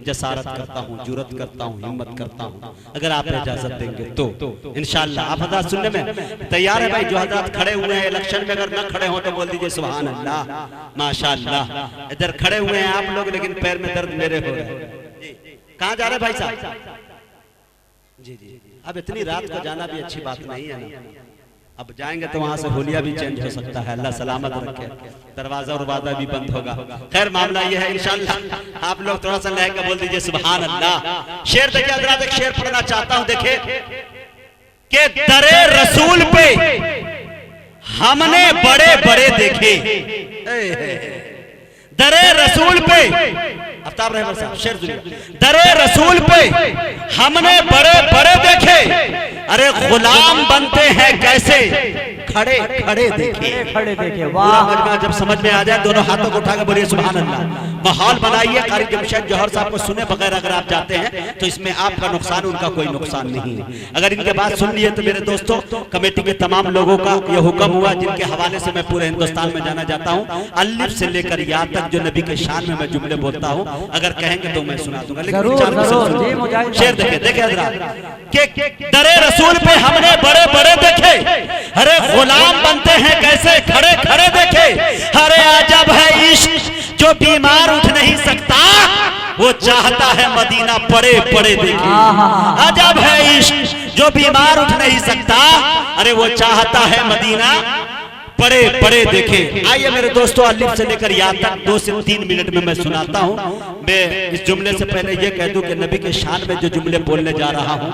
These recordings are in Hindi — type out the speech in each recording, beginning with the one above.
जसारत करता हूँ, जुरत करता हूँ, हिम्मत करता हूँ, अगर आप इजाजत देंगे तो इंशाअल्लाह। आप हज़रात सुनने में तैयार है भाई? जो हज़रात खड़े हुए हैं इलेक्शन में, अगर न खड़े हो तो बोल दीजिए सुभान अल्लाह, माशाअल्लाह। इधर खड़े हुए हैं आप लोग, लेकिन पैर में दर्द मेरे हो रहे हैं। कहाँ जा रहे भाई साहब? जी जी, अब इतनी रात को जाना भी अच्छी बात नहीं है ना। अब जाएंगे तो वहां से होलिया भी चेंज हो सकता है, अल्लाह सलामत रखे, दरवाजा उरवाजा भी बंद होगा। खैर मामला ये है इंशाअल्लाह। आप लोग थोड़ा सा लहका बोल दीजिए सुभान अल्लाह। शेर देखिए हज़रात, एक शेर पढ़ना चाहता हूं, देखे कि दरे रसूल पे हमने बड़े बड़े देखे, दरे रसूल पे, आफ्ताब रहमान साहब शेर सुनिए, दरे रसूल पे हमने बड़े बड़े देखे, अरे गुलाम बनते हैं कैसे खड़े खड़े देखे, खड़े देखे। पूरा मजमा जब समझ में आ जाए, दोनों हाथों को उठाकर बोलिए सुभान अल्लाह। माहौल बनाइए। कारी जमशेद जौहर साहब को सुने बगैर अगर आप जाते हैं तो इसमें आपका नुकसान, उनका कोई नुकसान नहीं है। अगर इनके बात सुन लिए तो मेरे दोस्तों, कमेटी के तमाम लोगों का यह हुक्म हुआ, जिनके हवाले से मैं पूरे हिंदुस्तान में जाना चाहता हूँ, अलिफ से लेकर या तक जो नबी के शान में मैं जुमले बोलता हूँ, अगर कहेंगे तो मैं सुना दूंगा, लेकिन शेर देखे देखे दरे रसूल पे हमने बड़े बड़े देखे, अरे गुलाम बनते हैं कैसे खड़े खड़े देखे, अरे अजब है इश्क जो बीमार उठ नहीं सकता, वो चाहता है मदीना पड़े पड़े देखे। अजब है इश्क जो बीमार उठ नहीं सकता, अरे वो चाहता है मदीना पड़े पड़े देखे। आइए मेरे दोस्तों, अलिफ से लेकर या तक 2 से 3 मिनट में मैं सुनाता हूँ। मैं इस जुमले से पहले ये कह दूं कि नबी के शान में जो जुमले बोलने जा रहा हूँ,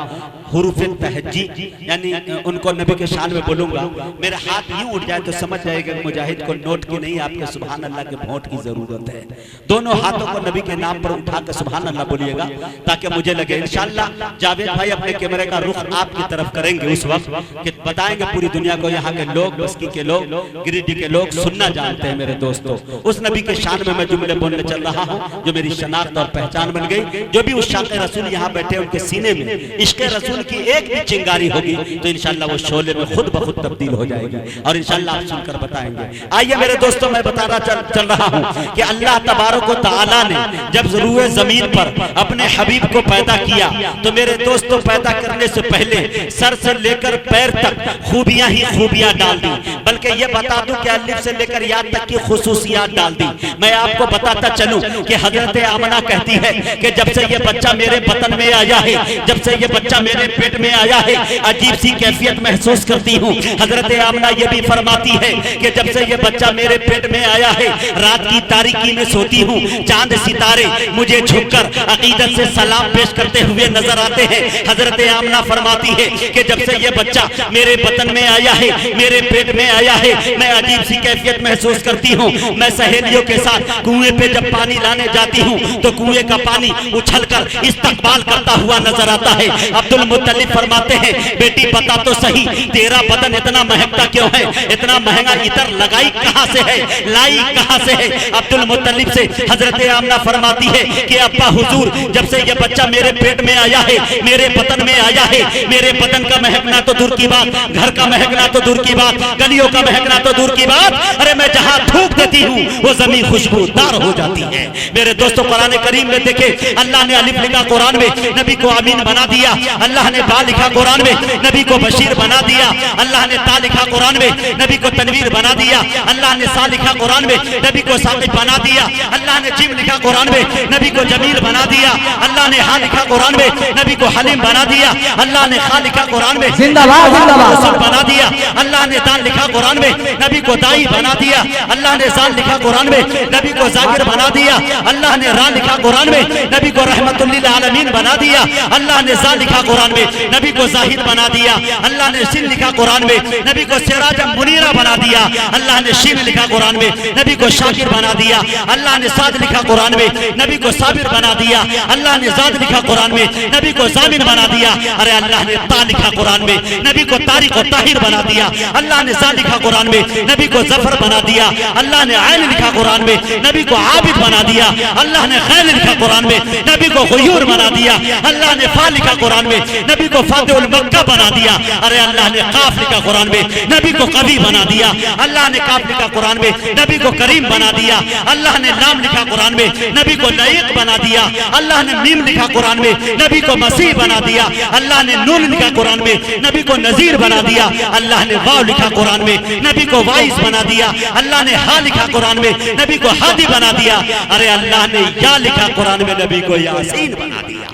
हुरूफ तहज्जी यानी उनको नबी के शान में बोलूंगा, मेरे हाथ यूं उठ जाए तो समझ जाएगा मुजाहिद को नोट की नहीं, आपके सुभान अल्लाह के वोट की जरूरत है। दोनों हाथों को नबी के नाम पर उठाकर सुभान अल्लाह बोलिएगा, ताकि मुझे लगे इंशाअल्लाह। जावेद भाई अपने कैमरे का रुख आपकी तरफ करेंगे उस वक्त कि बताएंगे पूरी दुनिया को, यहाँ के लोग, बस्ती के लोग, गिरिडीह के लोग सुनना जानते हैं मेरे दोस्तों। उस नबी के शान में मैं जुमले बोलने चल रहा हूँ जो मेरी शनाख्त और पहचान बन गई। जो भी उस शाक़े रसूल यहाँ बैठे उनके सीने में इश्क़े रसूल की एक भी चिंगारी होगी तो इंशाअल्लाह वो शोले में खुद ब खुद तब्दील हो जाएगी, और इंशाअल्लाह आप सुनकर बताएंगे। आइए मेरे दोस्तों, मैं बताना चल रहा हूँ कि अल्लाह तबारक व तआला ने जब रूए जमीन पर अपने हबीब को पैदा किया तो मेरे दोस्तों, पैदा करने से पहले सर से लेकर पैर तक खूबियां ही खूबियां डाल दी, बल्कि ये बता दूं कि अलिफ से लेकर या तक की खुसूसियात डाल दी। मैं आपको बताता चलूं कि हजरत आमना कहती है कि जब से ये बच्चा मेरे बतन में आया है, जब से ये बच्चा मेरे पेट में आया है, अजीब सी कैफियत महसूस करती हूँ। हजरत आमना ये भी फरमाती है कि जब से ये बच्चा मेरे पेट में आया है, रात की तारीकी में सोती हूँ, चांद सितारे मुझे झुककर अकीदत से सलाम पेश करते हुए नजर आते हैं। हजरत आमना फरमाती है कि जब से ये बच्चा मेरे बतन में आया है, मेरे पेट में आया है, मैं अजीब सी कैफियत महसूस करती हूँ। मैं सहेलियों के साथ कुएं पे जब पानी लाने जाती हूँ तो कुएं का पानी उछलकर इस्तकबाल करता हुआ नजर आता है। अब्दुल मुत्तलिब फरमाते हैं, बेटी बता तो सही तेरा बदन इतना महकता क्यों है, इतना महंगा इतर लगाई कहाँ से है, लाई कहाँ से है। अब्दुल मुत्तलिब से हजरत आमना फरमाती है कि अब्बा हुजूर, जब से ये बच्चा मेरे पेट में आया है, मेरे बदन में आया है, मेरे बदन का महकना तो दूर की बात, घर का महकना तो दूर की बात, गलियों का महकना तो दूर की बात, अरे मैं जहाँ थूक देती हूँ वो जमीन खुशबूदार हो जाती है। मेरे दोस्तों, कुरान करीम में देखे अल्लाह ने अलिफ लिखा कुरान में, नबी को अमीन बना दिया। अल्लाह ने बा लिखा कुरान में, नबी को बशीर बना दिया। अल्लाह ने ता लिखा कुरान में, नबी को तनवीर बना दिया। अल्लाह ने सा लिखा कुरान में, नबी को साकिब बना दिया। अल्लाह ने जिम लिखा कुरान में, नबी को जमील बना दिया। अल्लाह ने हा लिखा कुरान में, नबी को हलीम बना दिया। अल्लाह ने खा लिखा कुरान में, जिंदाबाद जिंदाबाद बना दिया। अल्लाह ने दान लिखा कुरान में, नबी को दाई बना दिया। अल्लाह ने जान लिखा कुरान में, नबी को जाकिर बना दिया। अल्लाह ने रा लिखा कुरान में, नबी को रहमतुल लिल आलमीन बना दिया। अल्लाह ने जा लिखा कुरान में, नबी को जाहिद बना दिया। अल्लाह ने सिन लिखा कुरान में, नबी को सिराज मुनीरा बना दिया। अल्लाह ने शीन लिखा कुरान में, नबी को शाकिर बना दिया। अल्लाह ने साद लिखा कुरान में, नबी को साबिर बना दिया। अल्लाह ने जाद लिखा कुरान में, नबी को जामिन बना दिया। अरे अल्लाह ने ता लिखा कुरान में, नबी को तारिक और ताहिर बना दिया। अल्लाह ने जा लिखा कुरान में, नबी को जफर बना दिया। अल्लाह ने ऐन लिखा कुरान में, नबी को आबिद बना दिया। अल्लाह ने खैर लिखा कुरान में, नबी को गुयूर बना दिया। अल्लाह ने फा लिखा कुरान में, नबी को फातिहुल मक्का बना दिया। अरे अल्लाह ने काफ लिखा कुरान में, नबी को कवि बना दिया। अल्लाह ने काफ लिखा कुरान में, नबी को करीम बना दिया। अल्लाह ने लाम लिखा कुरान में, नबी को लईक बना दिया। अल्लाह ने मीम लिखा कुरान में, नबी को मसीह बना दिया। अल्लाह ने नून लिखा कुरान में, नबी को नजीर बना दिया। अल्लाह ने वाव लिखा कुरान में, नबी को वाइस बना दिया। अल्लाह ने हा लिखा कुरान में, नबी को हादी बना दिया। अरे अल्लाह ने या लिखा कुरान में, नबी को यासीन बना दिया।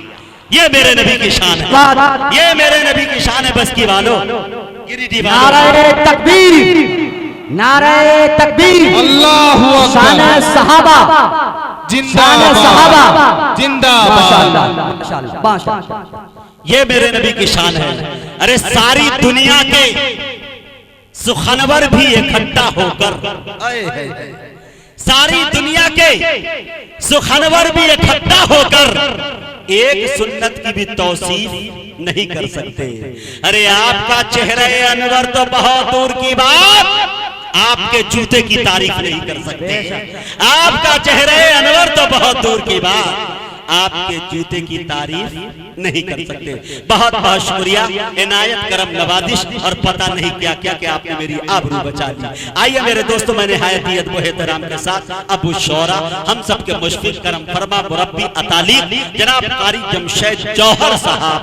ये मेरे नबी की शान है, ये मेरे नबी की शान है। बस की वालो नारे तकबीर, नारे तकबीर, अल्लाहु अकबर, शान सहाबा, जिंदाबाद, सहाबा, जिंदाबाद, माशाअल्लाह, माशाअल्लाह, माशाअल्लाह। ये मेरे नबी की शान है। अरे सारी दुनिया के सुखनवर भी इकट्ठा होकर, सारी दुनिया के सुखनवर भी इकट्ठा होकर एक सुन्नत की भी तौसीफ नहीं कर सकते। अरे आपका चेहरा अनवर तो बहुत दूर की बात, आपके जूते की तारीफ नहीं कर सकते। आपका चेहरा अनवर तो बहुत दूर की बात, आपके जूते की तारीफ नहीं कर सकते। बहुत बहुत शुक्रिया, इनायत करम नवाजिश और पता नहीं क्या क्या कि आपने मेरी आबरू बचा ली। आइए मेरे दोस्तों, मैं निहायत व एहतराम के साथ अबू शौरा, हम सबके मुशफिक करम फरमा मुरब्बी अतालीम जनाब कारी जमशेद जौहर साहब,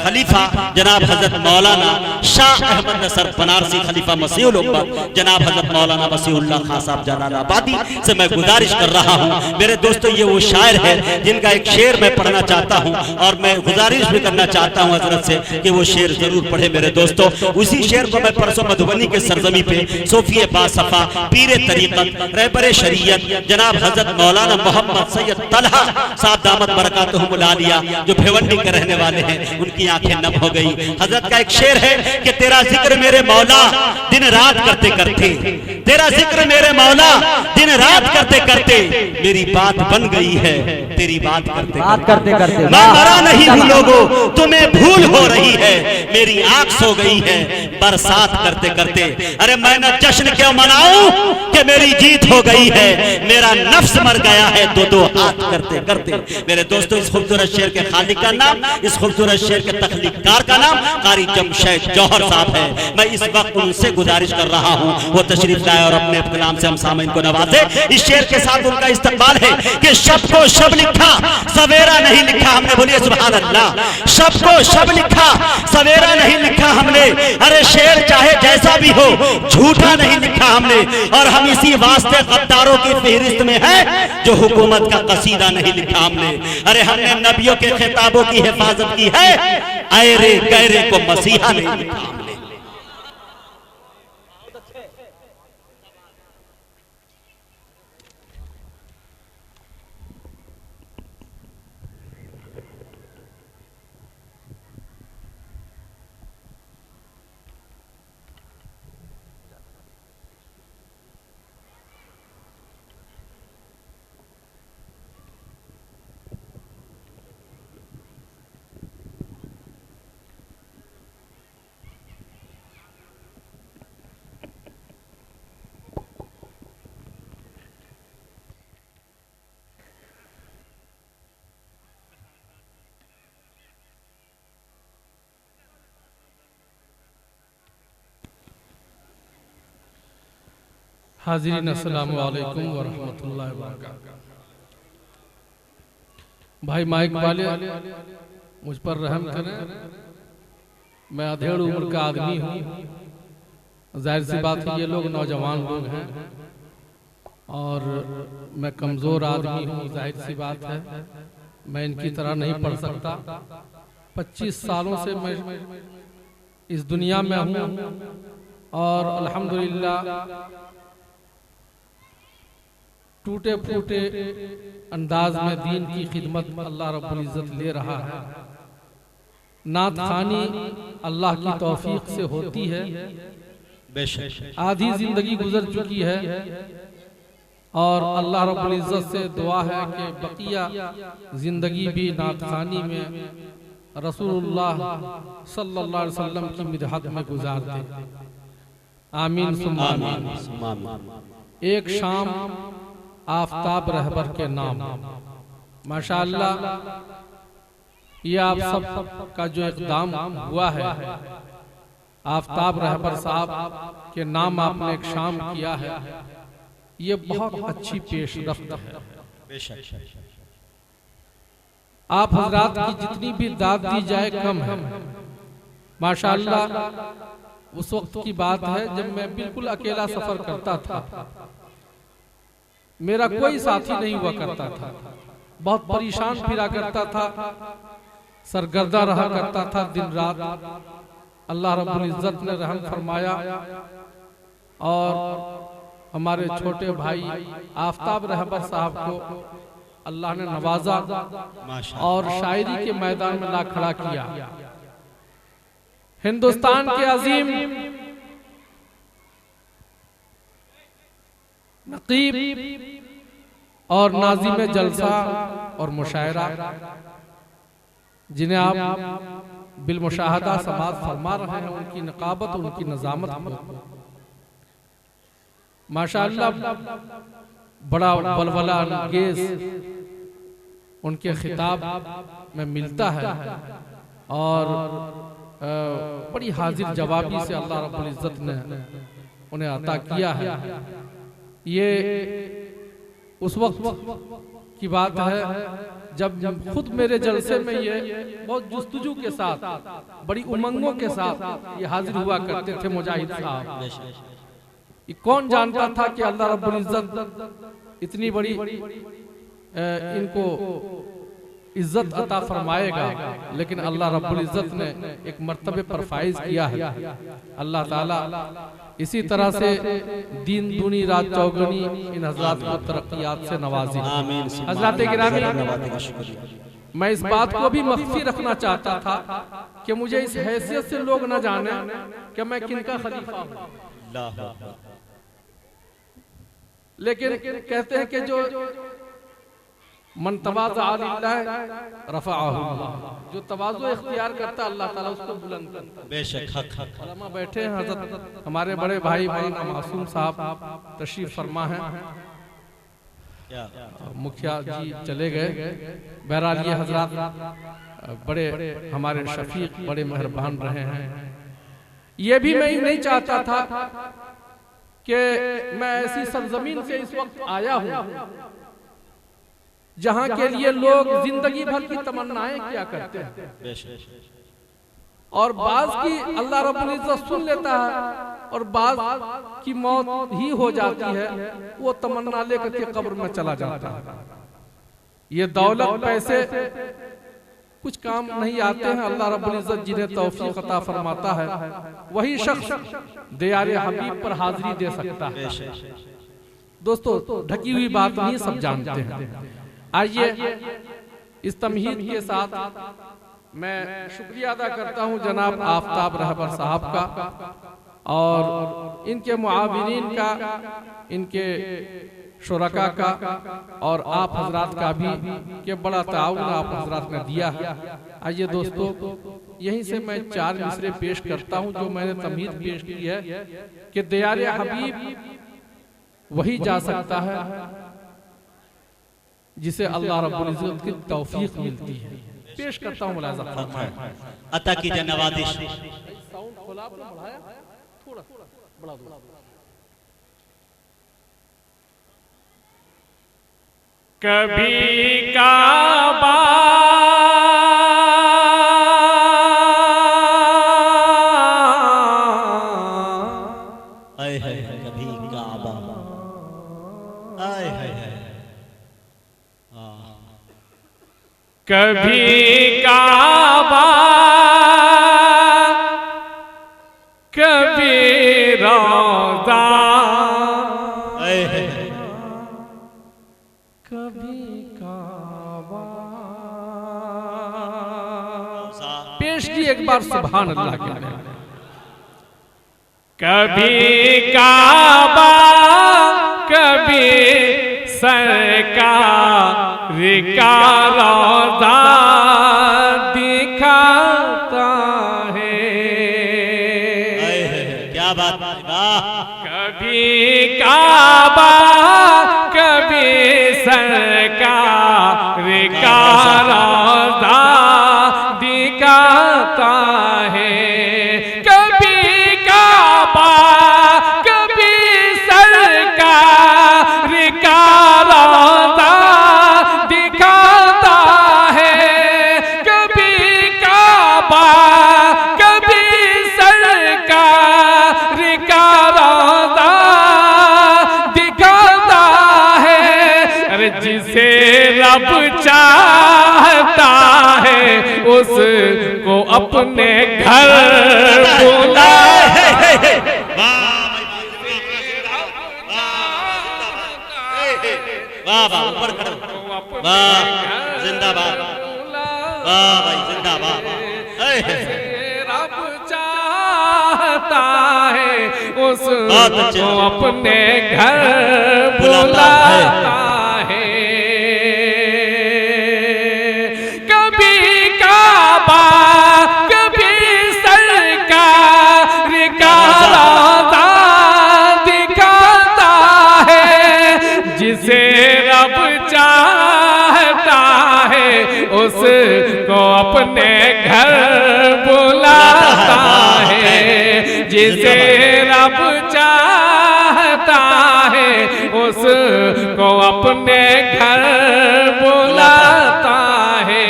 खलीफा जनाब हजरत मौलाना शाह अहमद नसर बनारसी, खलीफा मसीहुल उम्मत जनाब हजरत मौलाना मसीहुल्लाह खान साहब जलालाबादी से मैं गुजारिश कर रहा हूँ। मेरे दोस्तों, ये वो शायर है जिनका एक शेर मैं पढ़ना चाहता हूँ और मैं गुजारिश भी करना चाहता हूँ हजरत से कि वो शेर जरूर पढ़े मेरे दोस्तों। उसी शेर को मैं परसों मधुबनी के सरजमी पे सोफिए बासफा पीरे तरीकत रहबरे शरीयत जनाब हजरत मौलाना मोहम्मद सैयद तलहा साहब दामत बरकातहुमुल आलिया जो भिवंडी के रहने वाले हैं, उनकी आंखें नम हो गई। हजरत का एक शेर है कि तेरा जिक्र मेरे मौला दिन रात करते करते, तेरा जिक्र मेरे मौला दिन रात करते करते मेरी बात बन गई है, तेरी बात करते करते मैं मरा नहीं हूँ लोगों, तुम्हें भूल हो रही है, मेरी आंख सो गई है बरसात करते करते। अरे मैं न जश्न क्यों मनाऊं कि मेरी जीत हो गई है, मेरा नफ्स मर गया है दो दो हाथ करते करते। मेरे दोस्तों, इस खूबसूरत शेर के खालिक का नाम, इस खूबसूरत शेर के तख्लीकार का नाम कारी जमशेद जौहर साहब है। मैं इस वक्त उनसे गुजारिश कर रहा हूँ वो तशरीफ लाए और अपने कलाम से हम सामईन को नवाजे। इस शेर के साथ उनका इस्तकबाल है कि शब को शब लिखा सवेरा नहीं लिखा हमने, बोलिए सुभान अल्लाह। शब को शब लिखा सवेरा नहीं लिखा हमने, अरे शेर चाहे जैसा भी हो झूठा नहीं लिखा हमने। और हम इसी वास्ते गद्दारों की फहरिस्त में है जो हुकूमत का कसीदा नहीं लिखा हमने। अरे हमने नबियों के खिताबों की हिफाजत की है, ऐरे गैरे को मसीहा नहीं लिखा हमने। हाज़रीन अस्सलामु अलैकुम व रहमतुल्लाहि व बरकातहू। भाई माइक वाले मुझ पर रहम करें, मैं अधेड़ उम्र का आदमी हूँ। जाहिर सी बात है ये लोग नौजवान लोग हैं और मैं कमज़ोर आदमी हूँ। जाहिर सी बात है मैं इनकी तरह नहीं पढ़ सकता। 25 सालों से मैं इस दुनिया में हूँ और अल्हम्दुलिल्लाह टूटे फूटे अंदाज में दीन की खिदमत अल्लाह रब्बुल इज़्ज़त ले रहा है। नात खानी अल्लाह की तौफीक से होती है। आधी जिंदगी गुजर चुकी है और अल्लाह रब्बुल इज़्ज़त से दुआ है कि बकिया जिंदगी भी नात खानी में रसूलुल्लाह सल्लल्लाहु अलैहि वसल्लम की मिदहत में गुजार दे। आमीन सुम्मा आमीन। एक शाम आफताब रहबर के नाम, माशाअल्लाह ये आप सब का जो इक़दाम हुआ है, आफ्ताब रहबर साहब के नाम आपने एक शाम किया है, ये बहुत अच्छी पेशरफ्त है। आप हजरात की जितनी भी दाद दी जाए कम है। माशाअल्लाह उस वक्त की बात है जब मैं बिल्कुल अकेला सफर करता था, मेरा कोई साथी नहीं हुआ करता था, बहुत परेशान फिरा करता था, सरगर्दा रहा करता था दिन रात। अल्लाह रब्बुल इज्जत ने रहम फरमाया और हमारे छोटे भाई आफ्ताब रहबर साहब को अल्लाह ने नवाजा और शायरी के मैदान में ला खड़ा किया। हिंदुस्तान के अजीम नकीब और नाज़िम जलसा और मुशायरा, जिन्हें आप बिलमुशाहदा समाअत फरमा रहे हैं, उनकी नकाबत उनकी नजामत को माशाअल्लाह बड़ा बलबला अंगेज उनके खिताब में मिलता है और बड़ी हाजिर जवाबी से अल्लाह रब्बुल इज्जत ने उन्हें अता किया है। ये उस वक्त की बात है जब खुद मेरे जलसे में ये बहुत जुस्तजू के साथ, बड़ी उमंगों के साथ ये हाजिर हुआ करते थे मुजाहिद साहब। ये कौन जानता था कि अल्लाह रब्बुल इज्जत इतनी बड़ी इनको इज्जत अता फरमाएगा, लेकिन अल्लाह रब्बुल इज्जत ने एक मर्तबे पर फाइज किया है। अल्लाह ताला इसी तरह से दीन दूनी रात चौगनी इन हजरात को तरक्कियात से नवाजी। हजरात गिरामी, मैं इस बात को भी मख्फी रखना चाहता था कि मुझे इस हैसियत से लोग न जाने कि मैं किनका खलीफा हूं, लेकिन कहते हैं कि जो मन तवाज़ा लिल्लाह रफ़अहु, जो तवाज़ु इख्तियार करता अल्लाह ताला उसको बुलंद करता है। बेशक हक हक। उलमा बैठे हैं, हज़रत हमारे बड़े भाई मौलाना मासूम साहब तशरीफ फरमा हैं, मुखिया जी चले गए। बहरहाल ये हजरात बड़े हमारे शफीक, बड़े मेहरबान रहे हैं। ये भी मैं नहीं चाहता था कि मैं ऐसी सरजमीन से इस वक्त आया हूँ जहां के लिए लोग जिंदगी भर की तमन्नाएं किया करते हैं, और बाज की अल्लाह रब्बुल इज्जत सुन लेता है और बाज की मौत ही हो जाती है, वो तमन्ना लेकर के कब्र में चला जाता है। ये दौलत पैसे कुछ काम नहीं आते हैं। अल्लाह रब्बुल इज्जत जिन्हें तौफीक अता फरमाता है वही शख्स दियारे हबीब पर हाजिरी दे सकता है। दोस्तों, ढकी हुई बात नहीं, सब जानते हैं। आइए इस तमहीद के साथ मैं शुक्रिया अदा करता हूं जनाब आफ्ताब रहबर साहब का और इनके मुआविनीन का, इनके शुरका का और आप हजरात का भी, कि बड़ा ताउन आप हजरात ने दिया है। आइए दोस्तों, यहीं से मैं 4 मिसरे पेश करता हूं जो मैंने तमहीद पेश की है कि दियारे हबीब वही जा सकता है जिसे अल्लाह रब्बुल इज्जत की तौफीक मिलती है। पेश करता हूं, मुलाज़ा फरमाएं। अता की नवाजिश। साउंड खोला आपने, बढ़ाया थोड़ा बढ़ा दो। कभी काबा आए है, कभी काबा आए है, कभी काबा कभी रौज़ा, आए है, कभी काबा। पेश की एक बार सुभान अल्लाह के लिए। कभी काबा कभी सरकार का रौज़ा दिखाता है। क्या बात है, वाह। कभी काबा कभी सरकार का रौज़ा अपने घर बुला वाह वाह ऊपर खड़ो वाह जिंदाबाद वाह भाई जिंदाबाद रब चाहता है उसको अपने घर बुलाता है कभी काबा कभी सरकार का रौज़ा दिखाता है जिसे रब चाहता है उसको अपने घर बुलाता है जिसे रब चाहता है उसको अपने घर बुलाता है।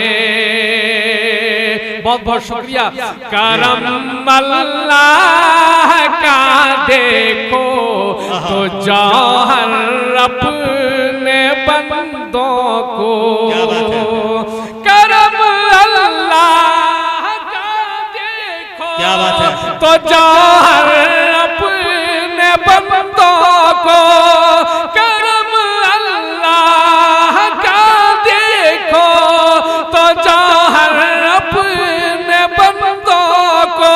बहुत बहुत शुक्रिया। करम अल्लाह का देखो तो जौहर अपने बंदों को करम अल्लाह का देखो क्या बात है तो जौहर अपने बंदों को करम अल्लाह का देखो तो जौहर अपने बंदों को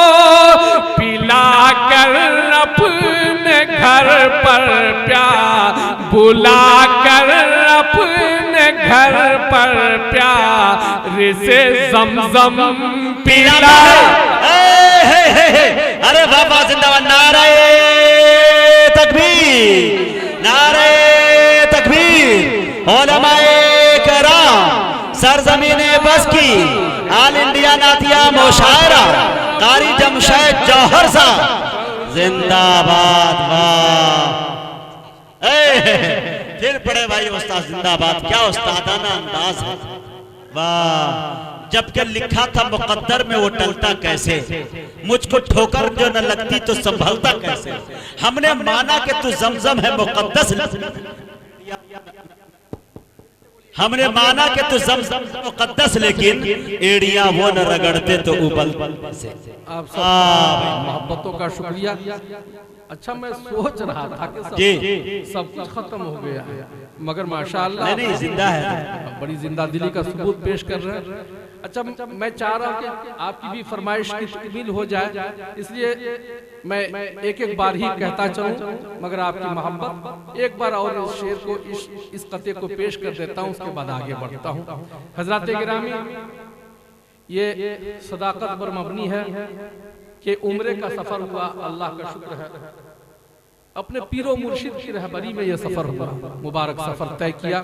पिला कर अपने घर पर प्यार बुला कर अपने घर पर प्यार से ज़मज़म पिला। अरे बाबा जिंदाबाद नारे तकबीर नारे तकबीर उलमाए कराम सरजमीने बस की ऑल इंडिया नातिया मुशायरा कारी जमशेद जौहर साहब जिंदाबाद वाह फिर पड़े भाई उस्ताद जिंदाबाद क्या उस्तादाना अंदाज है वाह जबकि लिखा था मुकद्दर में वो टलता कैसे मुझको ठोकर जो न लगती तो संभलता कैसे हमने माना कि तू जमजम है मुकद्दस हमने माना कि तू जमजम मुकद्दस लेकिन एड़ियां वो न रगड़ते तो उबल से आप सब मोहब्बतों का शुक्रिया। अच्छा मैं सोच रहा था कि सब कुछ खत्म हो गया है मगर माशाअल्लाह नहीं जिंदा है बड़ी जिंदा दिली का सबूत पेश कर रहे हैं। अच्छा मैं चाह रहा हूँ कि आपकी भी फरमाइश की तकमील हो जाए इसलिए मैं एक एक बार ही कहता चलूँ मगर आपकी मोहब्बत एक बार और इस शेर को इस कते को पेश कर देता हूँ उसके बाद आगे बढ़ता हूँ। हजरत गिरामी ये सदाकत पर मबनी है कि उम्रे का सफर हुआ अल्लाह का शुक्र है अपने पीरो मुर्शिद की रहबरी में यह सफर हुआ मुबारक सफर तय किया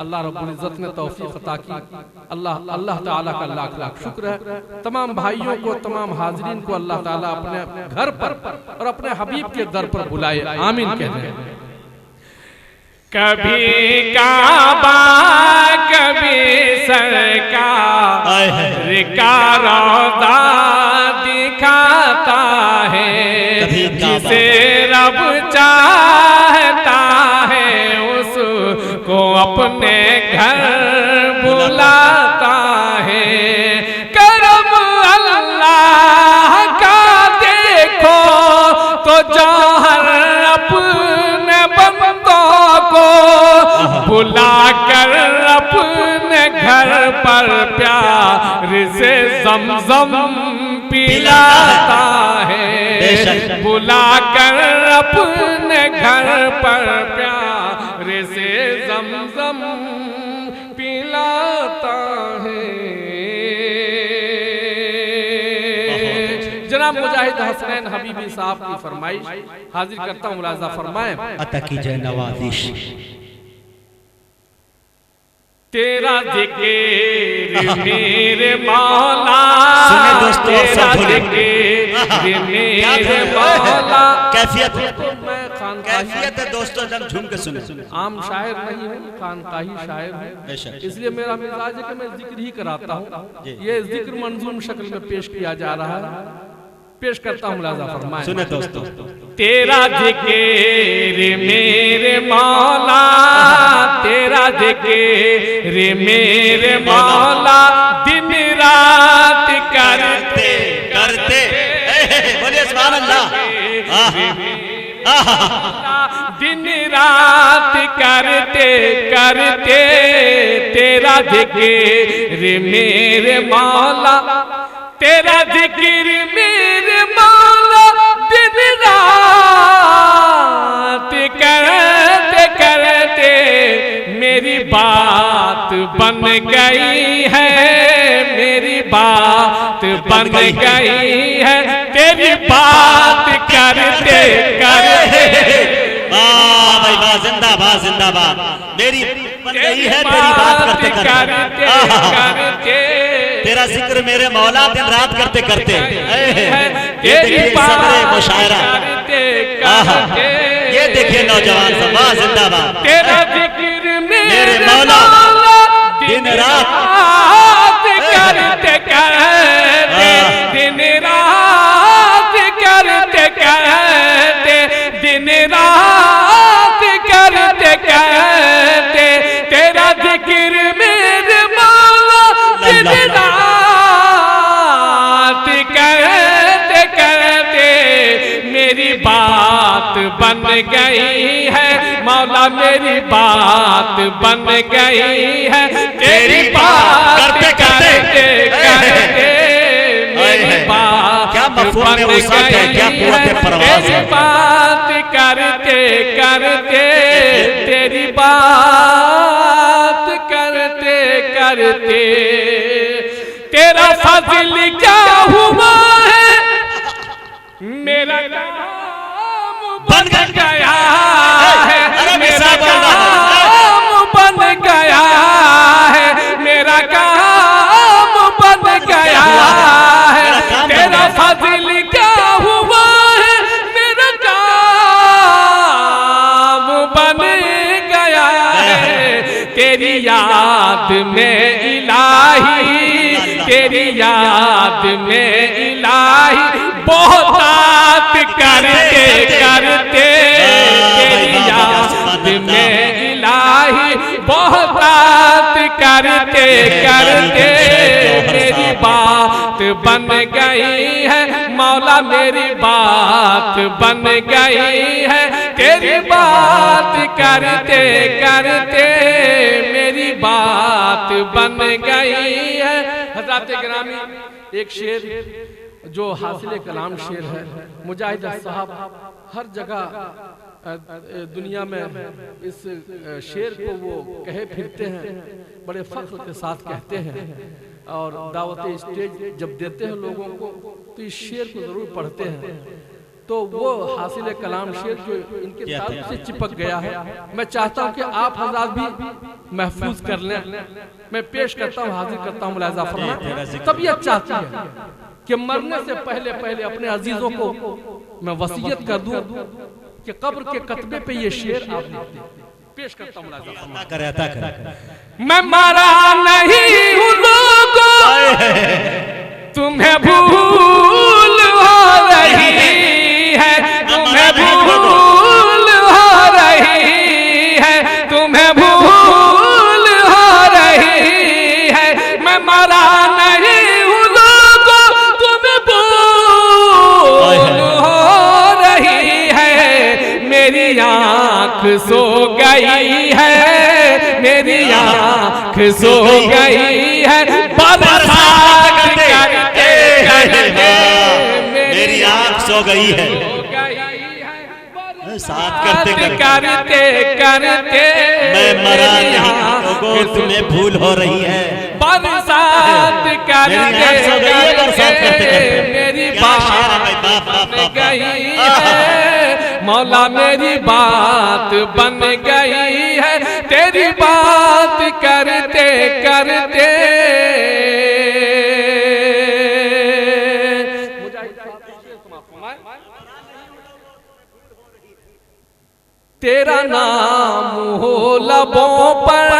अल्लाह रब्बुल इज्जत ने तौफीक अता की अल्लाह ताला का लाख लाख शुक्र है। तमाम भाइयों को तमाम हाजरीन को अल्लाह ताला अपने घर पर और अपने हबीब के दर पर बुलाए आमीन कहते हैं। कभी काबा कभी सरकार का रौज़ा दिखाता है जिसे रब चाहता है उसको अपने घर बुलाता है। करम अल्लाह का देखो तो जौहर अपने बंदों को बुला कर अपने घर पर प्यार से ज़मज़म पिलाता है बुला कर अपने घर पर प्यार से ज़मज़म पिलाता है। जनाब मुजाहिद हसनैन हबीबी साहब की फरमाइश हाजिर करता हूँ मुलाज़ा फरमाएं। अता कीजिए नवाज़िश तेरा जिक्र मेरे मौला सुने दोस्तों तेरा जिक्र मेरे मौला कैफियत मैं खानकाही कैफियत है दोस्तों जब झूम के सुने आम शायर नहीं हूँ खानकाही शायर हूँ इसलिए मेरा मिजाज है कि मैं जिक्र ही कराता हूँ। ये जिक्र मंजूम शक्ल में पेश किया जा रहा है पेश करता हूँ मुलाज़ा फरमाएं। सुने दोस्तों तेरा जिक्र मेरे मौला तेरा जिक्र मेरे मौला दिन रात करते दिन रात करते करते तेरा जिक्र मेरे मौला, तेरा जिक्र मेरे मौला, दिन रात करते करते मेरी बात बन गई है, मेरी बात बन गई है, तेरी बात करते करते। वाह भाई वाह, जिंदाबाद जिंदाबाद। मेरी बन गई है तेरी बात करते करते, तेरा जिक्र मेरे मौला दिन रात करते करते। ये देखिए सदरे मुशायरा, ये देखिए नौजवान सब, वाह जिंदाबाद। तेरा जिक्र मेरे मौला दिन रात करते करते, दिन रात करते करते, दिन रात करते करते तेरा जिक्र मेरे मौला, दिन रात करते करते मेरी बात बन गई है मौला, मेरी बात बन गई है, तेरी बात करते करते मेरी बात क्या मफ़हूम है उसका, क्या कुव्वत परवाज़ है। बात करते करते, तेरी बात करते करते तेरा फज़ल क्या हुआ है, मेरा काम बन गया है, मेरा काम बन गया है, मेरा काम बन गया है, तेरा फज़ल क्या हुआ है, मेरा काम बन गया है, तेरी याद में इलाही, तेरी याद में इलाही बहुत करते करते, तेरी याद में इलाही बहुत करते करते मेरी बात बन गई है मौला, मेरी बात बन गई है, तेरी बात करते करते मेरी बात बन गई है। हज़रात गिरामी, एक शेर जो हासिल कलाम शेर है, मुजाहिद साहब हर जगह दुनिया में इस शेर को वो कहे फिरते हैं, बड़े फख्र के साथ कहते हैं, और दावत स्टेज जब देते हैं लोगों को तो इस शेर को जरूर पढ़ते हैं। तो वो हासिल कलाम शेर जो इनके ताल्लुक से चिपक गया है, मैं चाहता हूँ कि आप हज़रात भी महफूज कर लें। मैं पेश करता हूँ, हाजिर करता हूँ मुलाहिज़ा फरमाएं। तबीयत चाहती है कि मरने से पहले पहले अपने अजीजों को मैं वसीयत कर दूं कि कब्र के कतबे पे ये शेर आप पेश करता हूं। मैं मरा नहीं हूं लोगों, तुम्हें भूल हो रही है, तुम्हें भूल हो रही है, तुम्हें भूल हो रही है। मैं मरा नहीं हूं लोगों, तुम्हें भूल हो रही है। मेरी आँख सो गई है, मेरी आँख सो गई है, बरसात करते करते मेरी आँख सो गई है, साथ करते करते करते मैं मरा नहीं लोगों, तुम्हें भूल हो रही है, बरसात करते करते मेरी बात गई है मौला, मेरी बात बन गई है, तेरी बात करते करते। तेरा नाम हो लबों पर,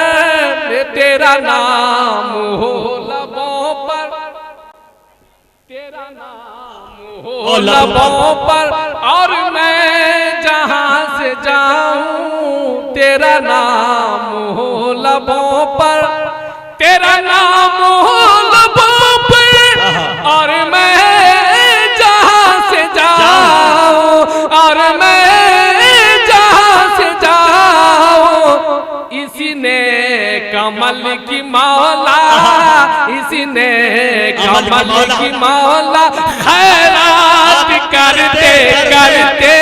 तेरा नाम हो लबों पर, तेरा नाम हो लबों पर, और मैं जहां से जाऊं तेरा नाम हो लबों पर, तेरा नाम हो लबों पर, और मैं जहां से जाऊं कमल की मौला, इसने कमल की मौला खैरात करते करते,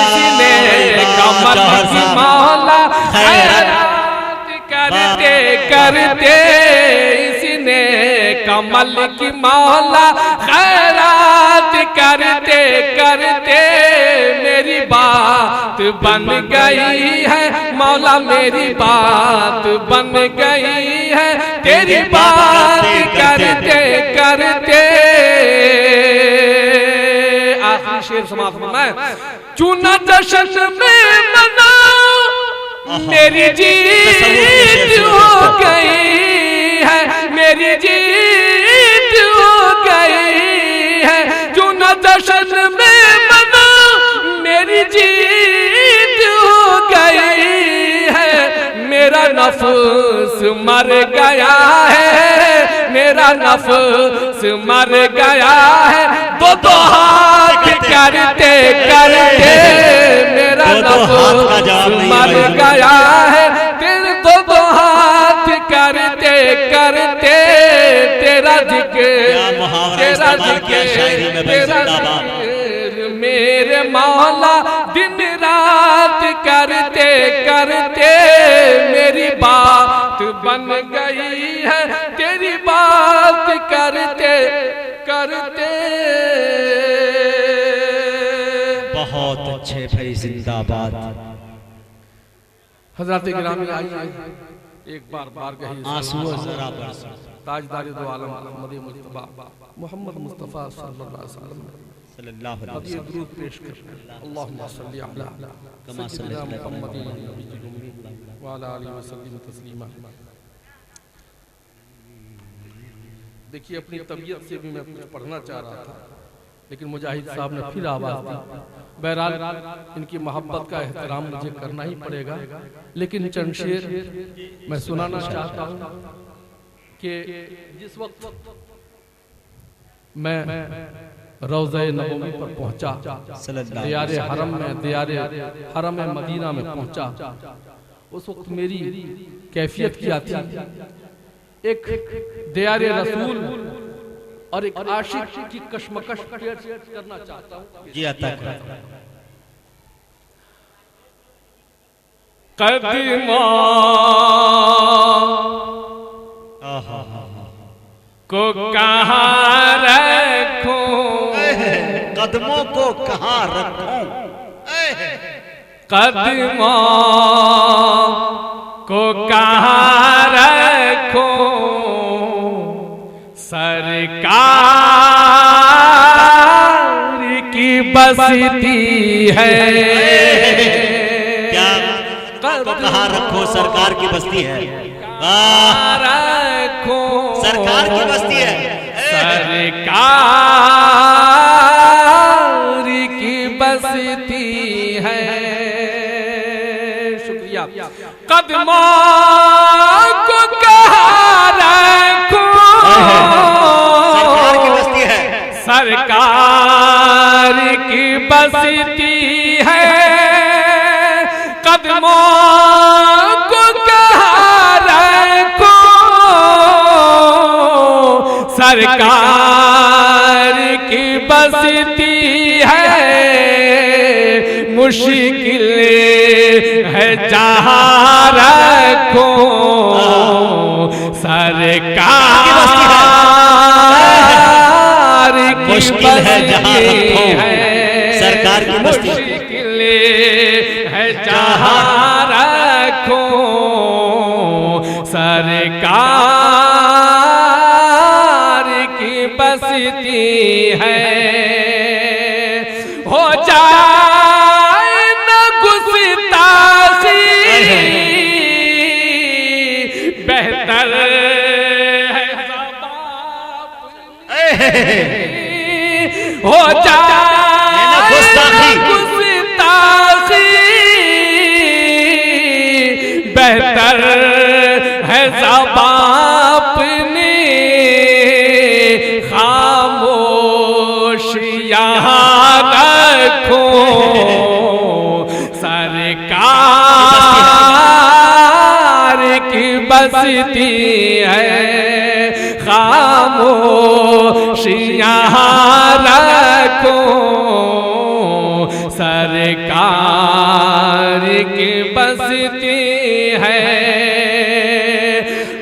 इसने कमल की मौला खैरात करते करते, इसने कमल की मौला खैरात करते करते मेरी बात बन गई है मौला, मेरी बात बन गई है तेरी बात करते करते। आखिरी शेर समाप्त होना है। चुना जश्न में मनाओ मेरी जीत हो गई है, मेरी जीत हो गई है। चुना जश्न में मनाओ मेरी जीत हो गई है। मेरा नफ्स मर गया है, मेरा नफ्स मर गया है। दो दो हाथ करते करते मेरा नफ्स मर गया है। फिर दो दो हाथ करते करते तेरा जिक्र, तेरा जिक्र, तेरा जिक्र मेरे मौला दिन रात करते करते मेरी बात बन गई है तेरी बात करते करते। बहुत अच्छे भाई, जिंदाबाद। हजरत गिरामी आइए एक बार बारगाह आंसू जरा बरस ताजदार दो आलम अहमद मुस्तफा मोहम्मद मुस्तफा सल्लल्लाहु अलैहि वसल्लम सल्लल्लाहु अलैहि ये वसल्लम दुरूद पेश कर अल्लाहुम्मा सल्ली अला कमा सय्यिदिना मुहम्मदिन नबिय्यिल उम्मी व अला आलिहि व सल्लिम तस्लीमा। देखिए अपनी तबीयत से भी मैं कुछ पढ़ना चाह रहा था, लेकिन मुजाहिद साहब ने फिर आवाज दी। बहरहाल इनकी मोहब्बत का एहतराम मुझे करना ही पड़ेगा, लेकिन चंद शेर मैं सुनाना चाहता हूँ कि जिस वक्त मैं रौज़े नबवी पर पहुंचा, दियारे हरम में, दियारे हरम मदीना में पहुंचा, उस वक्त मेरी कैफियत क्या थी। एक दियारे रसूल और एक आशिक की कशमकश करना चाहता हूँ। जी आता है। कदमों को कहाँ रखूं, कदमों को कहाँ रखूं, कदमों को कहाँ रखूं, सरकार की बस्ती है। क्या कहाँ रखो, सरकार की बस्ती है। रखो सरकार की बस्ती है, सरकार की बस्ती है। शुक्रिया। कदमों को कहाँ रखो, सरकार की बस्ती है, सरकार की बस्ती है। कदमों को कहाँ रखो, सरकार की बस्ती है। मुश्किल है जहाँ रखो, सरकार की मुश्किल है जहाँ रखो, सरकार की बस्ती मुश्किल है जहाँ रखो, सरकार की बस्ती है। हो जाए न गुस्ताखी, बेहतर है हो जाए न गुस्ताखी, बेहतर है ज़बानी खामोश यहाँ रखो, सरकार की बसती है, खामोशियाँ रखो सरकार की बसती है।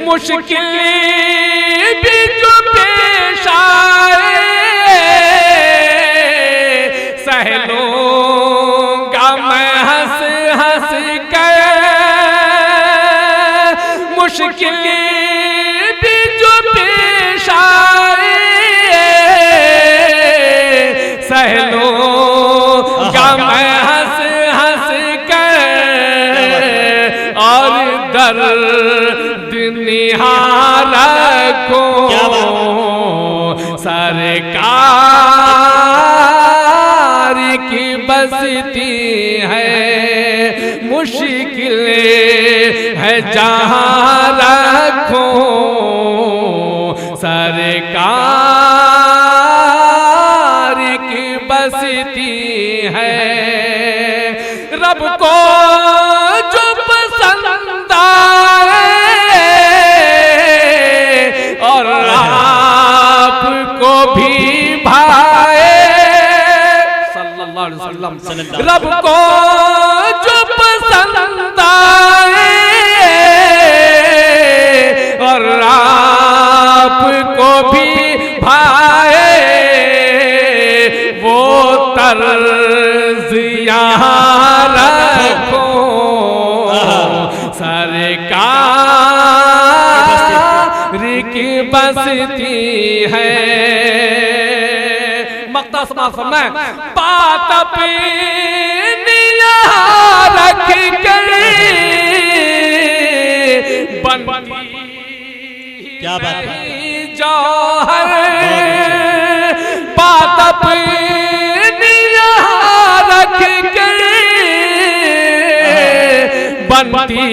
मुश्किल भी जो पेश आए सह लूंगा मैं हंस हंस कर, मुश्किल भी जो पेश आए सह लूंगा मैं हंस हंस कर, और दर्द निहार को सरकार की बसती है। मुश्किल है जहाँ रखो सरकार की बसती है। रब को जो पसंद आए और आपको भी भाए, सल्लल्लाहु अलैहि वसल्लम, रब को जो पसंद आए और आपको भी भाए, वो तर्ज यहाँ रखो सरकार की बसती है। मक्ता समाफर में बात अपनी यहाँ रख कर बनती क्या बात है, जौहर, बात अपनी यहाँ रख कर बनती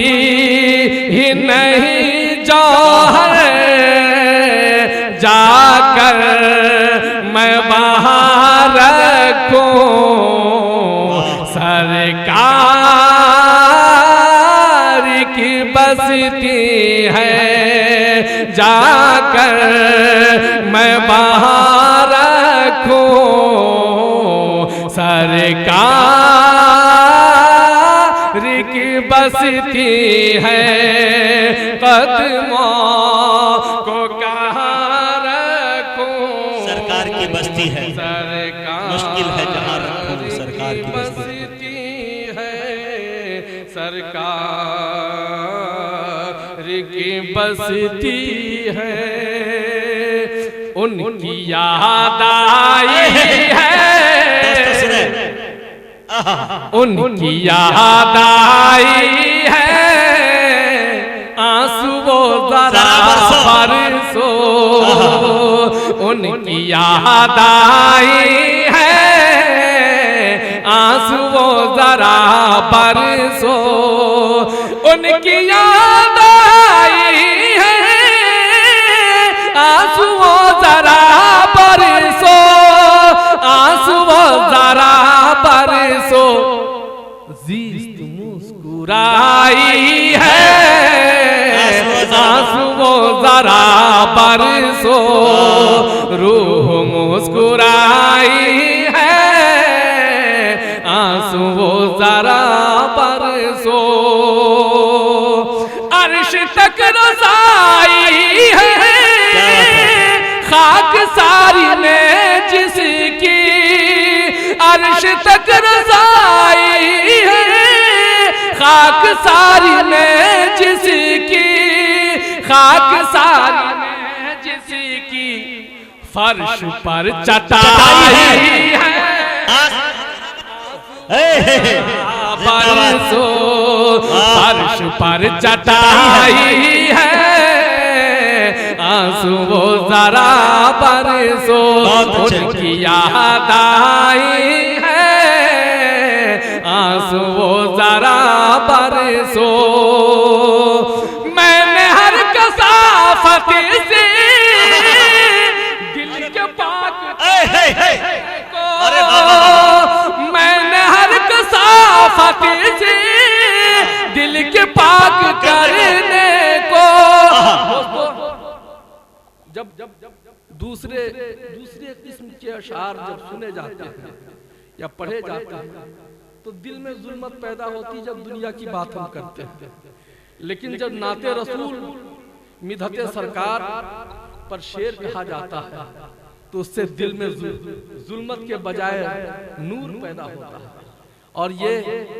ही नहीं जौहर, जाकर मैं वहाँ रखूं सरकार की बसती है, जाकर मैं वहाँ रखूं सरकार की बसती है। कदमों को कहाँ रखूं, सरकार की बस्ती है, सरकार मुश्किल है जहाँ रखूं सरकार की बसती है, सरकार की बसती है। उनकी याद आई है, उनकी याद आई है, आंसू वो जरा बरसो, उनकी याद आई है, आंसू वो जरा बरसो, उनकी याद आई है, आंसू वो जरा बरसो, आंसू वो जरा बरसो, ज़िस्त मुस्कुराई है, आंसू वो जरा बरसो, रूह मुस्कुराई है, आंसू वो जरा बरसो, अर्श तक रसाई है, खाक सारी ने जिसकी, अर्श तक रसाई है, खाक सारी ने जिसकी, खाक सारी ने जिसकी, फर्श पर चटाई है, बरसो, फर्श पर चटाई है, आंसू वो जरा बरसो, उनकी याद आई है, आंसू वो जरा बरसो, मैंने हर कसाफत से दिल के पाक को, मैंने हर कसाफत से दिल के पाक करने को दूसरे किस्म के अशार जब सुने जाते हैं या पढ़े जाते हैं तो दिल में जुल्मत पैदा होती जब दुनिया की बात हम करते हैं। लेकिन जब नाते रसूल मिधते सरकार पर शेर कहा जाता है तो उससे दिल में जुल्मत के बजाय नूर पैदा होता है। और ये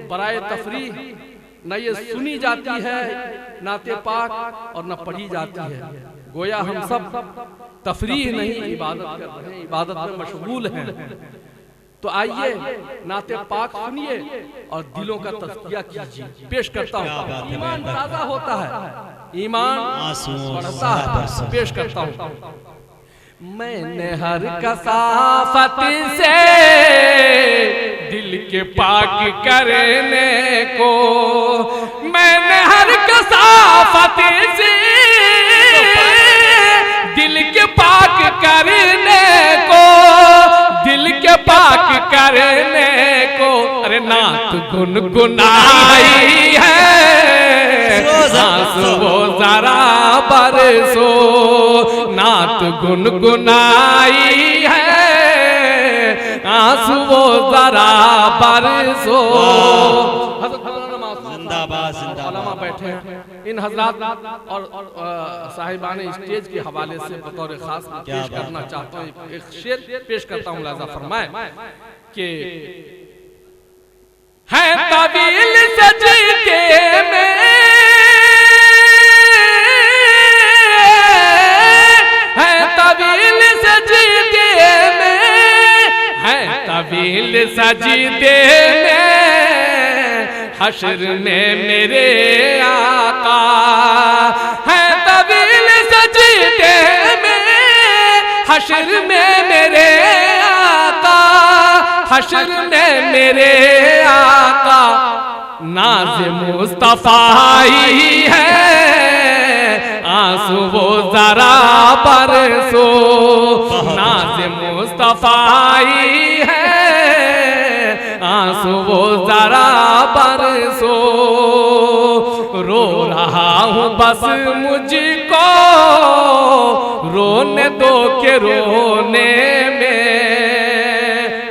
बराए तफरीह न ये सुनी जाती है नाते पाक और न पढ़ी जाती है। गोया हम सब तफरीह नहीं इबादत कर रहे हैं, इबादत में मशगूल हैं। तो आइए नाते पाक सुनिए और दिलों का तज़किया कीजिए। पेश करता हूँ, ईमान ताज़ा होता है, ईमान बढ़ता है। पेश करता हूँ, मैंने हर कसाफत से दिल के पाक करने को, मैंने हर कसाफत से दिल के पाक करने को, दिल के पाक करने को। अरे नात गुनगुनाई है, आंसू वो जरा बरसो, नात गुनगुनाई है, आंसू वो जरा बरसो। जिंदाबाद जिंदाबाद। बैठे हैं इन हजरात और साहिबान स्टेज के हवाले से बतौर खास पेश करना चाहता हूँ। एक शेर पेश करता हूँ, लाजा फरमाए कि है तवील सजदे में, है तवील सजदे में, है तवील सजदे में, हश्र में मेरे आका है तवील सजदे में, हश्र में मेरे आका, हश्र में मेरे आका। नाज़ मुस्तफ़ाई है, आंसू वो जरा बरसो, नाज़ मुस्तफ़ाई है, आंसू वो जरा बरसो। रो रहा हूँ बस मुझको रोने दो के रोने में।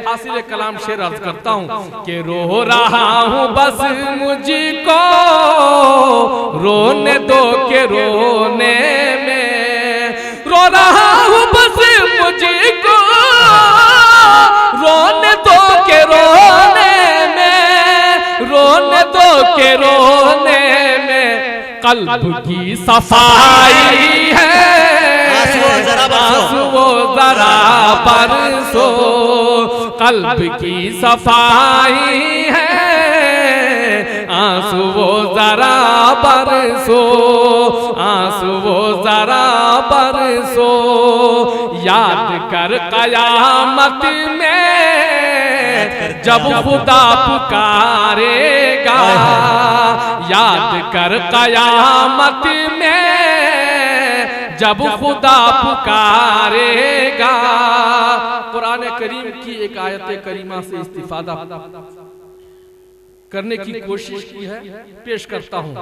हासिल कलाम शेर अर्ज करता हूँ कि रो रहा हूँ बस मुझको रोने दो के रोने में, रो रहा हूँ बस मुझको रोने दो के रोने में, रोने दो के रोने में। कल्ब की सफाई है, आंसू वो जरा बरसो, कल्ब की सफाई है, आंसू वो जरा बरसो, आंसू वो जरा बरसो। याद कर कयामत में जब खुदा पुकारेगा, याद कर कयामत में जब खुदा पुकारेगा। कुरान करीम की एक आयत करीमा से इस्तिफादा करने की कोशिश की है, पेश करता हूं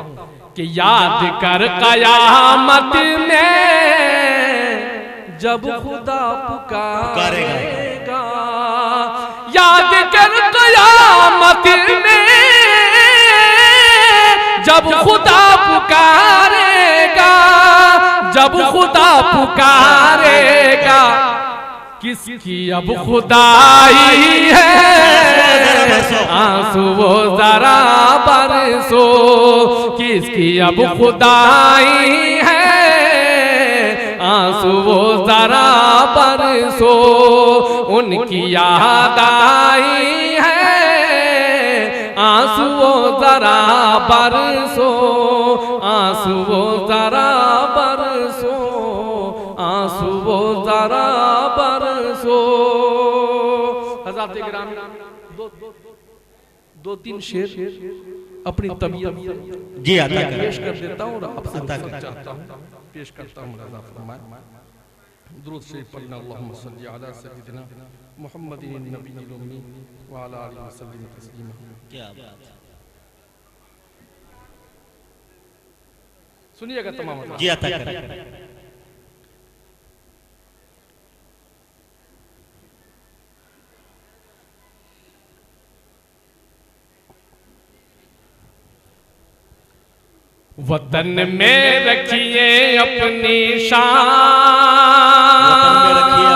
कि याद कर कयामत में जब खुदा पुकारेगा, याद कर कयामत में जब खुदा पुकारेगा, जब खुदा पुकारेगा। किसकी अब खुदाई है, आंसू वो जरा बरसो, किसकी अब खुदाई है, आंसू वो जरा बरसो। उनकी याद आई है, आंसू वो जरा बरसो, आंसू वो जरा बरसो, आंसू वो जरा बरसो। हज़रात किराम, दो तीन शेर अपनी तबीयत जी अता पेश कर देता हूँ और आपसे चाहता हूँ पेश करता हूँ। रज़ा फरमाए दुरूद शरीफ पढ़ना, अल्लाहुम्मा सल्ली अला सय्यिदिना मुहम्मदिन नबिय्यिल उम्मी व अला आलिहि व सल्लिम तस्लीमा। क्या बात है, सुनिएगा तमाम जी अता करें। वतन में रखिए अपनी शान, वतन में रखिए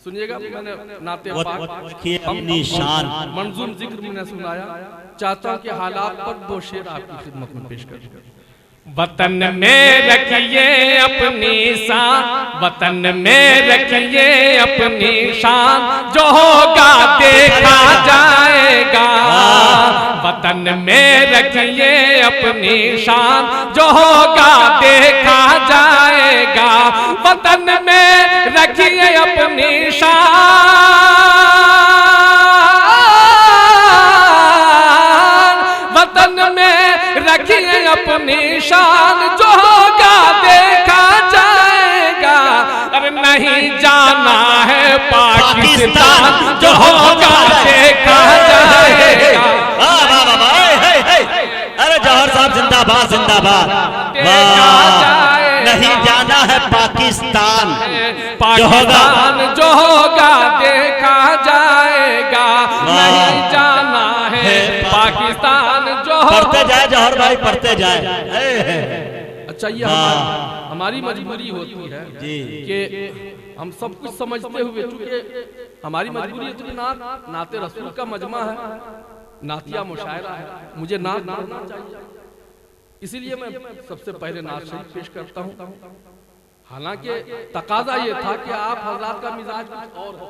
सुनिएगा, मैंने नाते रखिए अपनी शान। मंजूम जिक्र मैंने सुनाया, चाहता हूं कि हालात पर दो शेर आपकी खिदमत में पेश कर। वतन में रखिए अपनी शान, वतन में रखिए अपनी शान, जो होगा देखा जाएगा। वतन में रखिए अपनी शान, जो होगा देखा जाएगा। वतन में रखिए अपनी शान, वतन में रखिए अपनी शान, जो होगा देखा जाएगा। अरे नहीं जाना है पाकिस्तान, जो होगा देखा जाएगा। अरे जौहर साहब जिंदाबाद जिंदाबाद। नहीं जाना है पाकिस्तान, पाकिस्तान जो होगा देखा जाएगा। नहीं जाना है पाकिस्तान जो पढ़ते जाए जौहर भाई, पढ़ते जाए। अच्छा, ये हमारी मजबूरी होती है जी कि हम सब कुछ समझते हुए, चूंकि हमारी मजबूरी है, नाते रसूल का मजमा है, नातिया मुशायरा है, मुझे नात पढ़ना चाहिए, इसीलिए मैं सबसे पहले नात शरीफ पेश करता हूँ। हालांकि तकाजा ये था कि आप हजरात का मिजाज कुछ और है।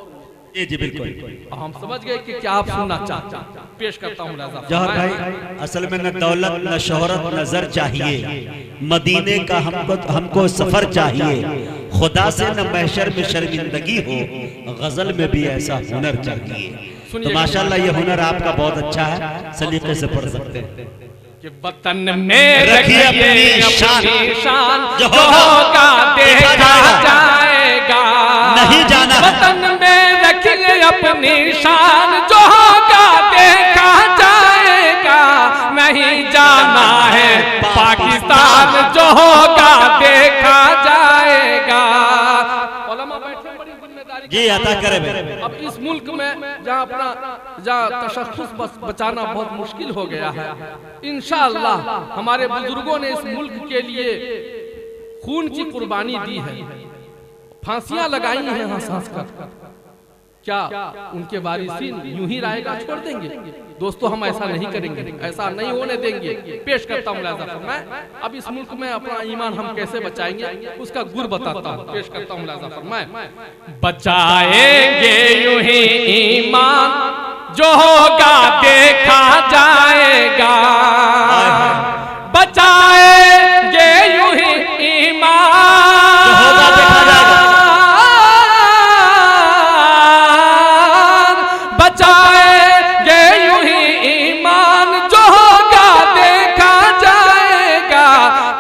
जी बिल्कुल, हम समझ गए कि क्या आप सुनना चाहते हैं। पेश करता हूँ जौहर भाई, असल में न दौलत न शोहरत नजर चाहिए, मदीने का हमको सफर चाहिए। खुदा से न महशर में शर्मिंदगी हो, गजल में भी ऐसा हुनर चाहिए। तो माशाल्लाह ये हुनर आपका बहुत अच्छा है, सलीके से पढ़ सकते हैं। कि वतन में रखिए अपनी शान, जो होगा देखा जाएगा। नहीं जाना वतन में रखिए अपनी शान, जो होगा देखा जाएगा। नहीं जाना है पाकिस्तान, जो होगा देखा जाएगा। जी अता करे भाई। अब इस मुल्क में जहाँ तशख्खुस बचाना बहुत मुश्किल हो गया है, इंशाअल्लाह हमारे बुजुर्गों ने इस मुल्क के लिए खून की कुर्बानी दी है, फांसियां लगाई हैं हंस-हंस कर। क्या उनके वारिसीन यूं ही रायगा छोड़ देंगे? दोस्तों, हम ऐसा नहीं करेंगे, ऐसा नहीं होने देंगे। पेश करता हूँ मुलाज़ा फरमाएं। अब इस मुल्क में अपना ईमान हम कैसे बचाएंगे, उसका गुर बताता हूँ। पेश करता हूँ मुलाज़ा फरमाएं। बचाएंगे यूं ही ईमान, जो होगा देखा जाएगा। बचाएंगे यूं ही ईमान, जो होगा देखा जाएगा। बचाएंगे यूं ही ईमान, जो होगा देखा जाएगा।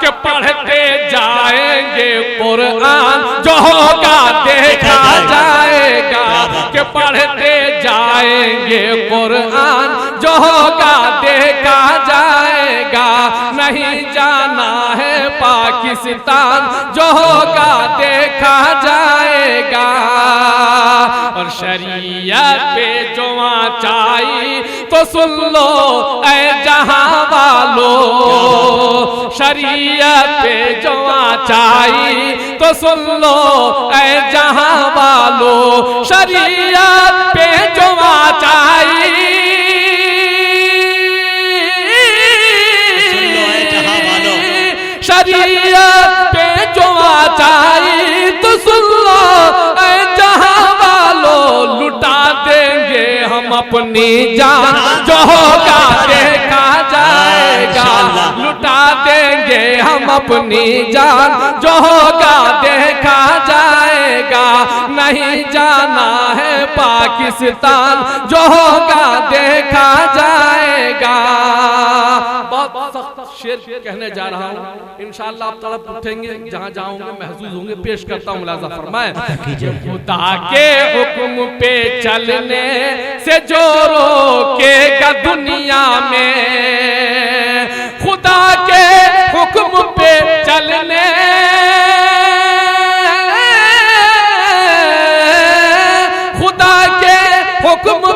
कि पढ़ते जाएंगे कुरान, जो होगा देखा जाएगा। कि पढ़ते जाएंगे कुरान, जो होगा देखा जाएगा। नहीं जाना है पाकिस्तान, जो होगा देखा जाएगा। और शरीयत पे जो आचाई तो सुन लो ऐ जहां वालों। शरीयत पे जो आचाई तो सुन लो ऐ जहां वालों। शरीयत पे जो आचाई, शरीयत पे जो आचाई तो सुन लो ऐ जहां वालों। लुटा देंगे हम अपनी जान, जो होगा देखा जाएगा। लुटा देंगे हम अपनी जान, जो होगा देखा जाएगा। नहीं जाना है पाकिस्तान, जो होगा देखा जाएगा। बहुत सख्त शेर कहने जा रहा हूँ, इंशाअल्लाह आप तड़प उठेंगे, जहाँ जाओगे महसूस होंगे। पेश करता हूँ मुलाज़ा फरमाएं। खुदा के हुक्म पे चलने से जो रोकेगा दुनिया में। खुदा के हुक्म पे चलने, खुदा के हुक्म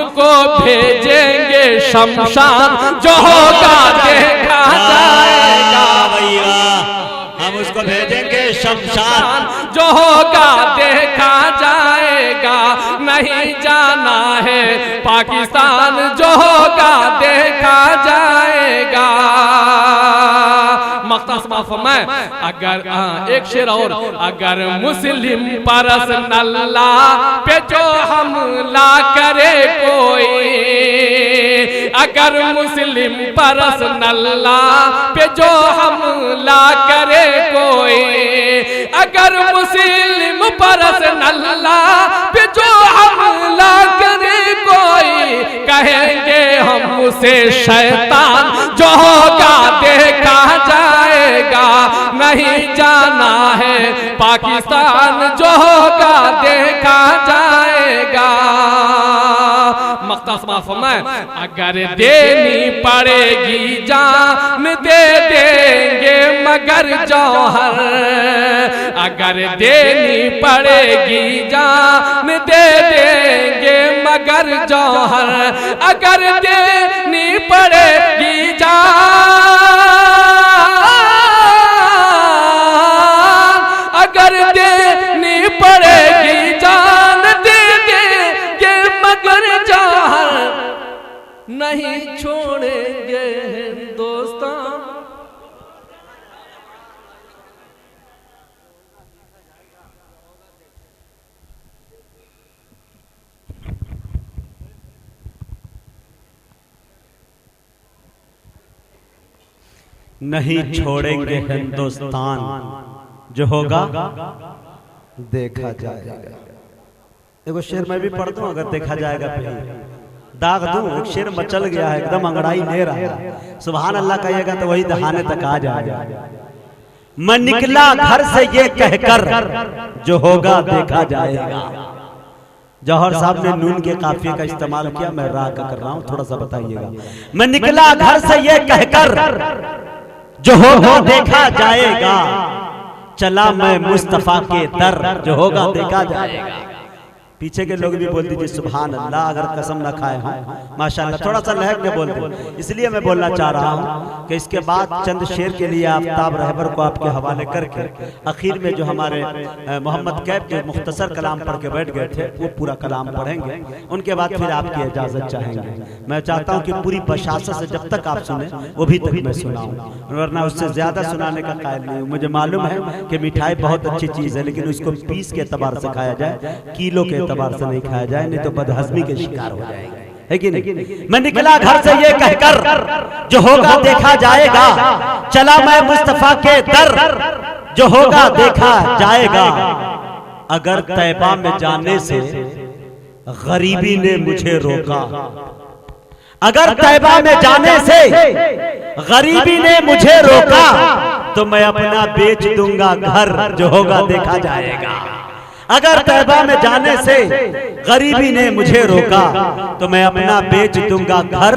उसको भेजेंगे शमशान, जो होगा देखा जाएगा। भैया हम उसको भेजेंगे शमशान, जो होगा देखा जाएगा। नहीं जाना है पाकिस्तान, जो होगा देखा जाएगा। मैं अगर एक शेर और, अगर मुस्लिम पर्सनल्ला पे जो हमला करे कोई, अगर मुस्लिम पर्सनल्ला पे जो हमला करे कोई, अगर मुस्लिम पर्सनल्ला पे जो हमला करे कोई, कहेंगे हम उसे शैतान, जो होगा देखा जाएगा। नहीं जाना है पाकिस्तान, जो होगा देखा जाएगा। अगर देनी पड़ेगी जान दे देंगे मगर जौहर, अगर देनी पड़ेगी जान दे देंगे मगर जौहर, अगर देनी पड़ेगी जान, अगर देनी पड़ेगी जान दे देंगे मगर जौहर, नहीं छोड़ेंगे हिंदुस्तान। नहीं छोड़ेंगे हिंदुस्तान, जो होगा देखा जाएगा। एगो शेर मैं भी पढ़ दूं, अगर देखा जाएगा फिर दाग दूं। एक शेर मचल गया है, एकदम अंगड़ाई ले रहा है। सुभान अल्लाह कहिएगा तो वही दहाने तक आ जाएगा। मैं निकला घर से ये कहकर, जो होगा देखा जाएगा। जौहर साहब ने नून के काफिये का इस्तेमाल किया, मैं रा का कर रहा हूं, थोड़ा सा बताइएगा। मैं निकला घर से ये कहकर, जो होगा देखा जाएगा। चला मैं मुस्तफा के दर, जो होगा देखा जाएगा। पीछे के लोग भी बोल दीजिए सुभान अल्लाह, अगर कसम न खाए हों माशाअल्लाह। थोड़ा सा लहक के बोल दे, इसलिए मैं बोलना चाह रहा हूं कि इसके बाद चंद शेर के लिए आफ्ताब रहबर को आपके हवाले करके आखिर में जो हमारे मोहम्मद कैफ जो मुख्तसर कलाम पढ़ के बैठ गए थे, वो पूरा कलाम पढ़ेंगे। उनके बाद फिर आपकी इजाजत चाहेंगे। मैं चाहता हूं कि पूरी बशासत से जब तक आप सुने वो भी तक मैं सुनाऊं, वरना उससे ज्यादा सुनाने का कायल नहीं हूं। मुझे मालूम है कि मिठाई बहुत अच्छी चीज है, लेकिन उसको पीस के एतबार से खाया जाए, किलो के एतबार से नहीं खाया जाए, नहीं तो बदहजमी के शिकार हो जाएंगे, है कि नहीं। मैं निकला घर से ये कहकर, जो होगा देखा जाएगा। चला मैं मुस्तफा के दर, जो होगा देखा जाएगा। अगर तैबा में जाने से गरीबी ने मुझे रोका, अगर तैबा में जाने से गरीबी ने मुझे रोका, तो मैं अपना बेच दूंगा घर, जो होगा देखा जाएगा। अगर तैबा में जाने से गरीबी ने मुझे रोका, तो मैं अपना बेच दूंगा घर,